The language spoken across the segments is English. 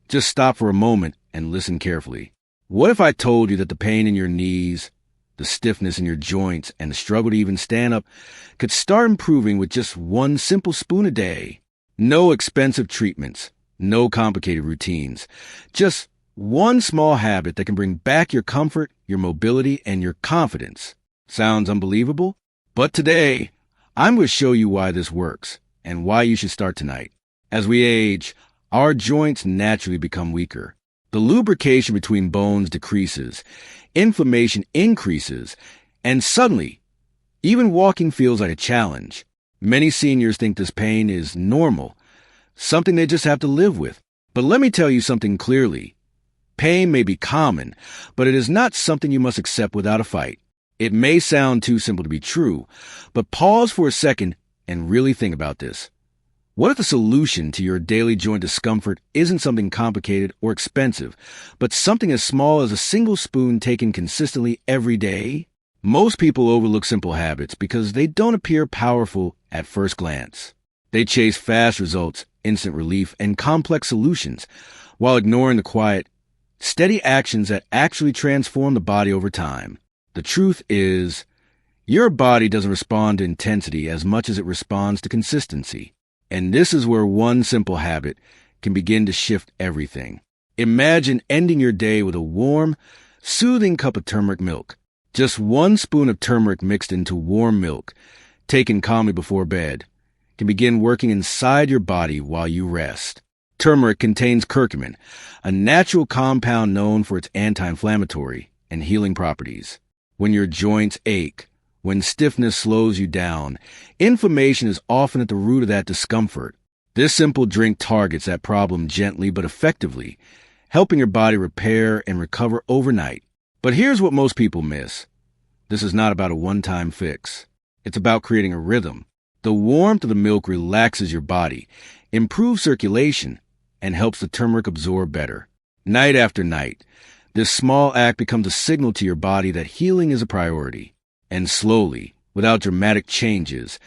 Just stop for a moment and listen carefully. What if I told you that the pain in your knees, the stiffness in your joints, and the struggle to even stand up could start improving with just one simple spoon a day? No expensive treatments, no complicated routines, just one small habit that can bring back your comfort, your mobility, and your confidence. Sounds unbelievable? But today, I'm going to show you why this works and why you should start tonight. As we age, our joints naturally become weaker. The lubrication between bones decreases, inflammation increases, and suddenly, even walking feels like a challenge. Many seniors think this pain is normal, something they just have to live with. But let me tell you something clearly. Pain may be common, but it is not something you must accept without a fight. It may sound too simple to be true, but pause for a second and really think about this. What if the solution to your daily joint discomfort isn't something complicated or expensive, but something as small as a single spoon taken consistently every day? Most people overlook simple habits because they don't appear powerful at first glance. They chase fast results, instant relief, and complex solutions, while ignoring the quiet, steady actions that actually transform the body over time. The truth is, your body doesn't respond to intensity as much as it responds to consistency. And this is where one simple habit can begin to shift everything. Imagine ending your day with a warm, soothing cup of turmeric milk. Just one spoon of turmeric mixed into warm milk, taken calmly before bed, can begin working inside your body while you rest. Turmeric contains curcumin, a natural compound known for its anti-inflammatory and healing properties. When your joints ache, when stiffness slows you down, inflammation is often at the root of that discomfort. This simple drink targets that problem gently but effectively, helping your body repair and recover overnight. But here's what most people miss. This is not about a one-time fix. It's about creating a rhythm. The warmth of the milk relaxes your body, improves circulation, and helps the turmeric absorb better. Night after night, this small act becomes a signal to your body that healing is a priority. And slowly, without dramatic changes,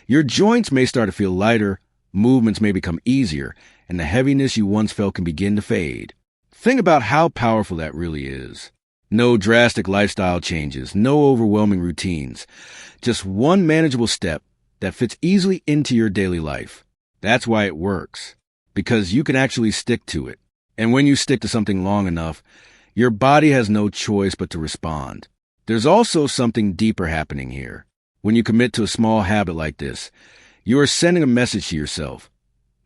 your joints may start to feel lighter, movements may become easier, and the heaviness you once felt can begin to fade. Think about how powerful that really is. No drastic lifestyle changes, no overwhelming routines, just one manageable step that fits easily into your daily life. That's why it works, because you can actually stick to it. And when you stick to something long enough, your body has no choice but to respond. There's also something deeper happening here. When you commit to a small habit like this, you are sending a message to yourself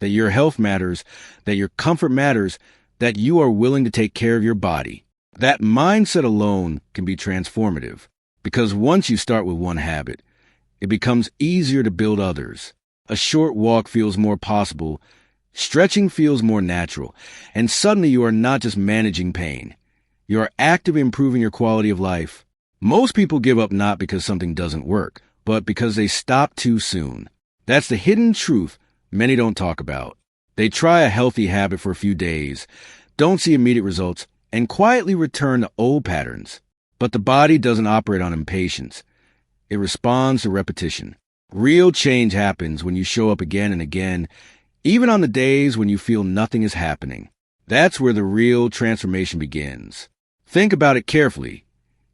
that your health matters, that your comfort matters, that you are willing to take care of your body. That mindset alone can be transformative, because once you start with one habit, it becomes easier to build others. A short walk feels more possible, stretching feels more natural, and suddenly you are not just managing pain. You are actively improving your quality of life. Most people give up not because something doesn't work, but because they stop too soon. That's the hidden truth many don't talk about. They try a healthy habit for a few days, don't see immediate results, and quietly return to old patterns. But the body doesn't operate on impatience. It responds to repetition. Real change happens when you show up again and again, even on the days when you feel nothing is happening. That's where the real transformation begins. Think about it carefully.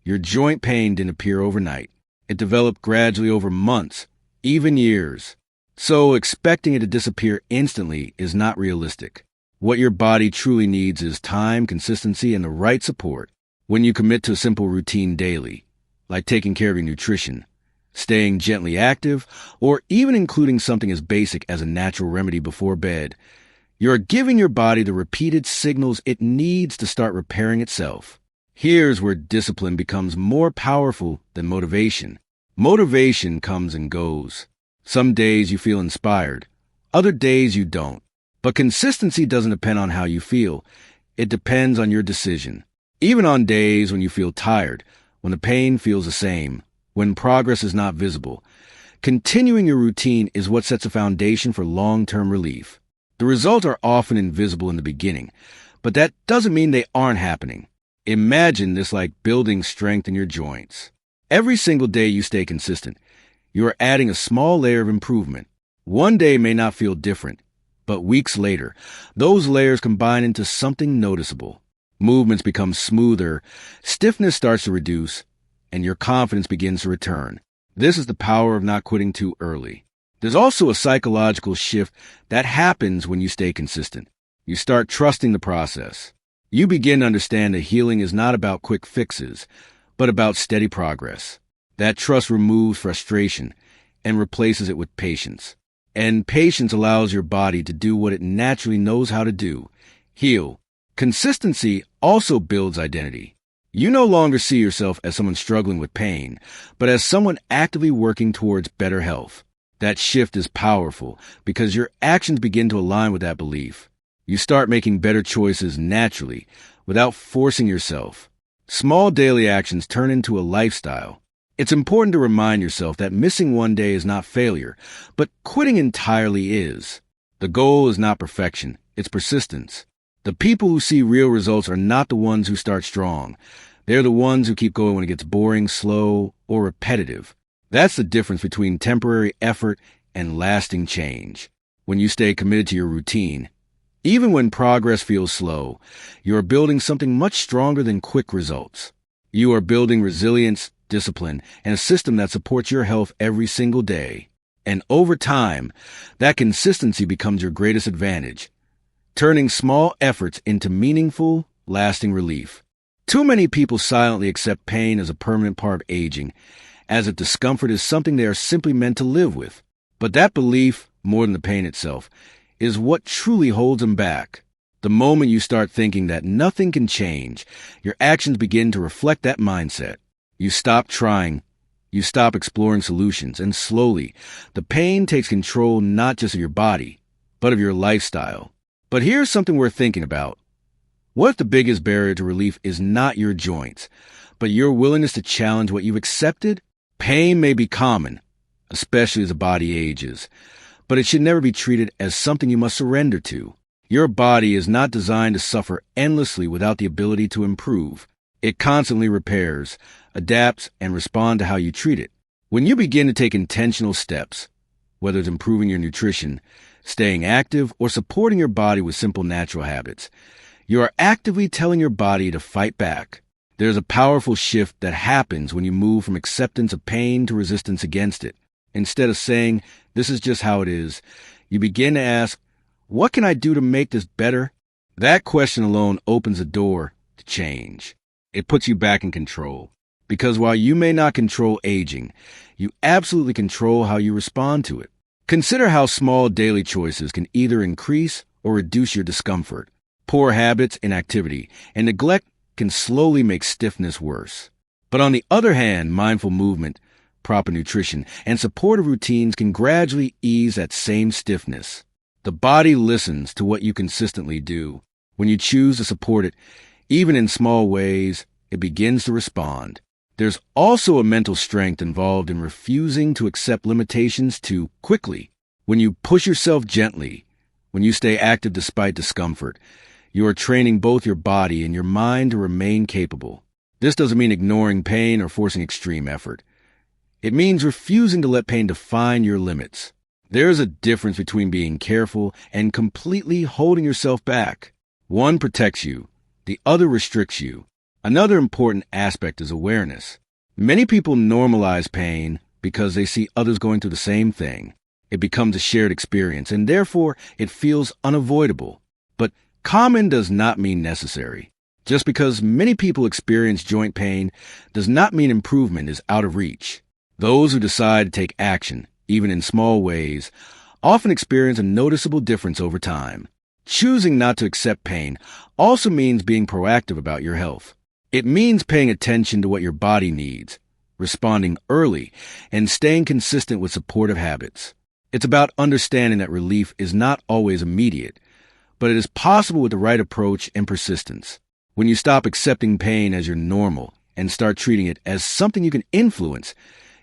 Your joint pain didn't appear overnight. It developed gradually over months, even years. So expecting it to disappear instantly is not realistic. What your body truly needs is time, consistency, and the right support. When you commit to a simple routine daily, like taking care of your nutrition, staying gently active, or even including something as basic as a natural remedy before bed, you're giving your body the repeated signals it needs to start repairing itself. Here's where discipline becomes more powerful than motivation. Motivation comes and goes. Some days you feel inspired, other days you don't. But consistency doesn't depend on how you feel. It depends on your decision. Even on days when you feel tired, when the pain feels the same, when progress is not visible, continuing your routine is what sets a foundation for long-term relief. The results are often invisible in the beginning, but that doesn't mean they aren't happening. Imagine this like building strength in your joints. Every single day you stay consistent, you are adding a small layer of improvement. One day may not feel different, But weeks later, those layers combine into something noticeable. Movements become smoother, stiffness starts to reduce, and your confidence begins to return. This is the power of not quitting too early. There's also a psychological shift that happens when you stay consistent. You start trusting the process. You begin to understand that healing is not about quick fixes, but about steady progress. That trust removes frustration and replaces it with patience. And patience allows your body to do what it naturally knows how to do: heal. Consistency also builds identity. You no longer see yourself as someone struggling with pain, but as someone actively working towards better health. That shift is powerful because your actions begin to align with that belief. You start making better choices naturally, without forcing yourself. Small daily actions turn into a lifestyle. It's important to remind yourself that missing one day is not failure, but quitting entirely is. The goal is not perfection, it's persistence. The people who see real results are not the ones who start strong. They're the ones who keep going when it gets boring, slow, or repetitive. That's the difference between temporary effort and lasting change. When you stay committed to your routine, even when progress feels slow, you are building something much stronger than quick results. You are building resilience, discipline, and a system that supports your health every single day. And over time, that consistency becomes your greatest advantage, turning small efforts into meaningful, lasting relief. Too many people silently accept pain as a permanent part of aging, as if discomfort is something they are simply meant to live with. But that belief, more than the pain itself, is what truly holds them back. The moment you start thinking that nothing can change, your actions begin to reflect that mindset. You stop trying, you stop exploring solutions, and slowly, the pain takes control not just of your body, but of your lifestyle. But here's something worth thinking about. What if the biggest barrier to relief is not your joints, but your willingness to challenge what you've accepted? Pain may be common, especially as the body ages, but it should never be treated as something you must surrender to. Your body is not designed to suffer endlessly without the ability to improve. It constantly repairs, adapts, and responds to how you treat it. When you begin to take intentional steps, whether it's improving your nutrition, staying active, or supporting your body with simple natural habits, you are actively telling your body to fight back. There's a powerful shift that happens when you move from acceptance of pain to resistance against it. Instead of saying, "This is just how it is," you begin to ask, "What can I do to make this better?" That question alone opens the door to change. It puts you back in control. Because while you may not control aging, you absolutely control how you respond to it. Consider how small daily choices can either increase or reduce your discomfort. Poor habits, inactivity, and neglect can slowly make stiffness worse. But on the other hand, mindful movement, proper nutrition, and supportive routines can gradually ease that same stiffness. The body listens to what you consistently do. When you choose to support it, even in small ways, it begins to respond. There's also a mental strength involved in refusing to accept limitations too quickly. When you push yourself gently, when you stay active despite discomfort, you are training both your body and your mind to remain capable. This doesn't mean ignoring pain or forcing extreme effort. It means refusing to let pain define your limits. There's a difference between being careful and completely holding yourself back. One protects you, the other restricts you. Another important aspect is awareness. Many people normalize pain because they see others going through the same thing. It becomes a shared experience, and therefore it feels unavoidable. But common does not mean necessary. Just because many people experience joint pain does not mean improvement is out of reach. Those who decide to take action, even in small ways, often experience a noticeable difference over time. Choosing not to accept pain also means being proactive about your health. It means paying attention to what your body needs, responding early, and staying consistent with supportive habits. It's about understanding that relief is not always immediate, but it is possible with the right approach and persistence. When you stop accepting pain as your normal and start treating it as something you can influence,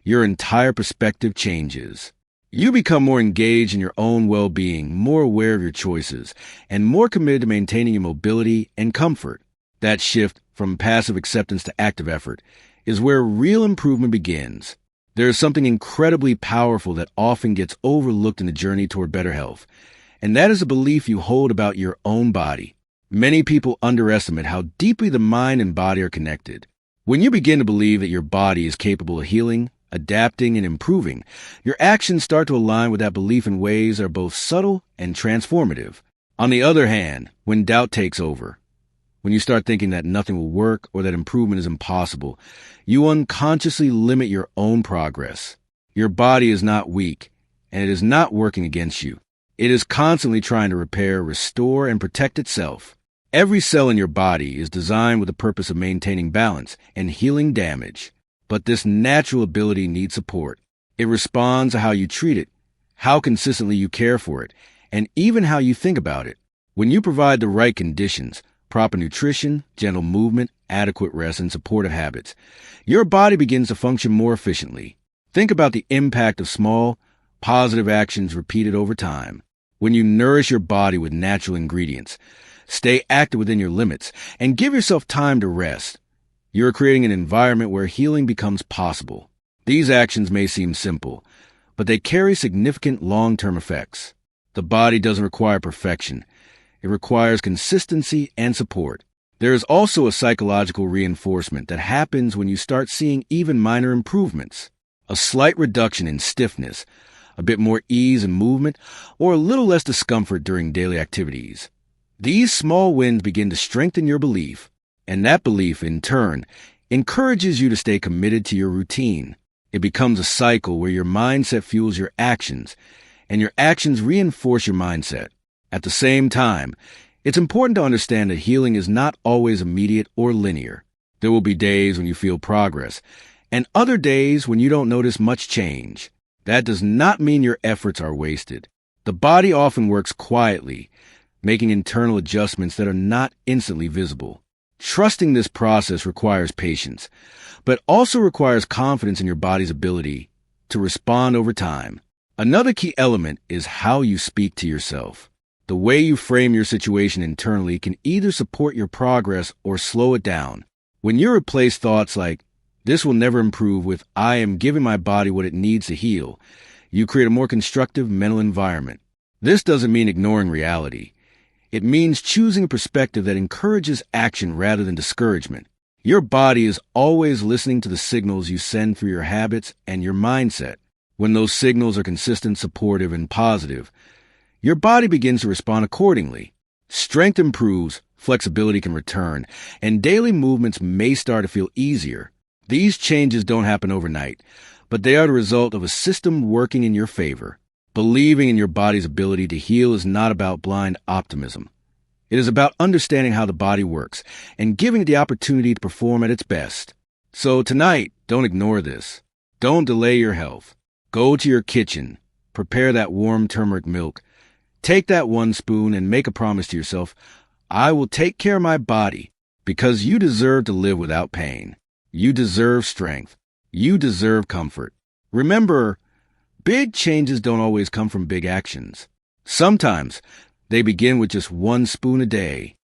your entire perspective changes. You become more engaged in your own well-being, more aware of your choices, and more committed to maintaining your mobility and comfort. That shift from passive acceptance to active effort is where real improvement begins. There is something incredibly powerful that often gets overlooked in the journey toward better health, and that is a belief you hold about your own body. Many people underestimate how deeply the mind and body are connected. When you begin to believe that your body is capable of healing, adapting, and improving, your actions start to align with that belief in ways that are both subtle and transformative. On the other hand, when doubt takes over, when you start thinking that nothing will work or that improvement is impossible, you unconsciously limit your own progress. Your body is not weak, and it is not working against you. It is constantly trying to repair, restore, and protect itself. Every cell in your body is designed with the purpose of maintaining balance and healing damage. But this natural ability needs support. It responds to how you treat it, how consistently you care for it, and even how you think about it. When you provide the right conditions, proper nutrition, gentle movement, adequate rest, and supportive habits, your body begins to function more efficiently. Think about the impact of small, positive actions repeated over time. When you nourish your body with natural ingredients, stay active within your limits, and give yourself time to rest, you are creating an environment where healing becomes possible. These actions may seem simple, but they carry significant long-term effects. The body doesn't require perfection. It requires consistency and support. There is also a psychological reinforcement that happens when you start seeing even minor improvements. A slight reduction in stiffness, a bit more ease in movement, or a little less discomfort during daily activities. These small wins begin to strengthen your belief, and that belief, in turn, encourages you to stay committed to your routine. It becomes a cycle where your mindset fuels your actions, and your actions reinforce your mindset. At the same time, it's important to understand that healing is not always immediate or linear. There will be days when you feel progress, and other days when you don't notice much change. That does not mean your efforts are wasted. The body often works quietly, making internal adjustments that are not instantly visible. Trusting this process requires patience, but also requires confidence in your body's ability to respond over time. Another key element is how you speak to yourself. The way you frame your situation internally can either support your progress or slow it down. When you replace thoughts like, "This will never improve," with "I am giving my body what it needs to heal," you create a more constructive mental environment. This doesn't mean ignoring reality. It means choosing a perspective that encourages action rather than discouragement. Your body is always listening to the signals you send through your habits and your mindset. When those signals are consistent, supportive, and positive, your body begins to respond accordingly. Strength improves, flexibility can return, and daily movements may start to feel easier. These changes don't happen overnight, but they are the result of a system working in your favor. Believing in your body's ability to heal is not about blind optimism. It is about understanding how the body works and giving it the opportunity to perform at its best. So tonight, don't ignore this. Don't delay your health. Go to your kitchen, prepare that warm turmeric milk, take that 1 spoon and make a promise to yourself, "I will take care of my body," because you deserve to live without pain. You deserve strength. You deserve comfort. Remember, big changes don't always come from big actions. Sometimes they begin with just 1 spoon a day,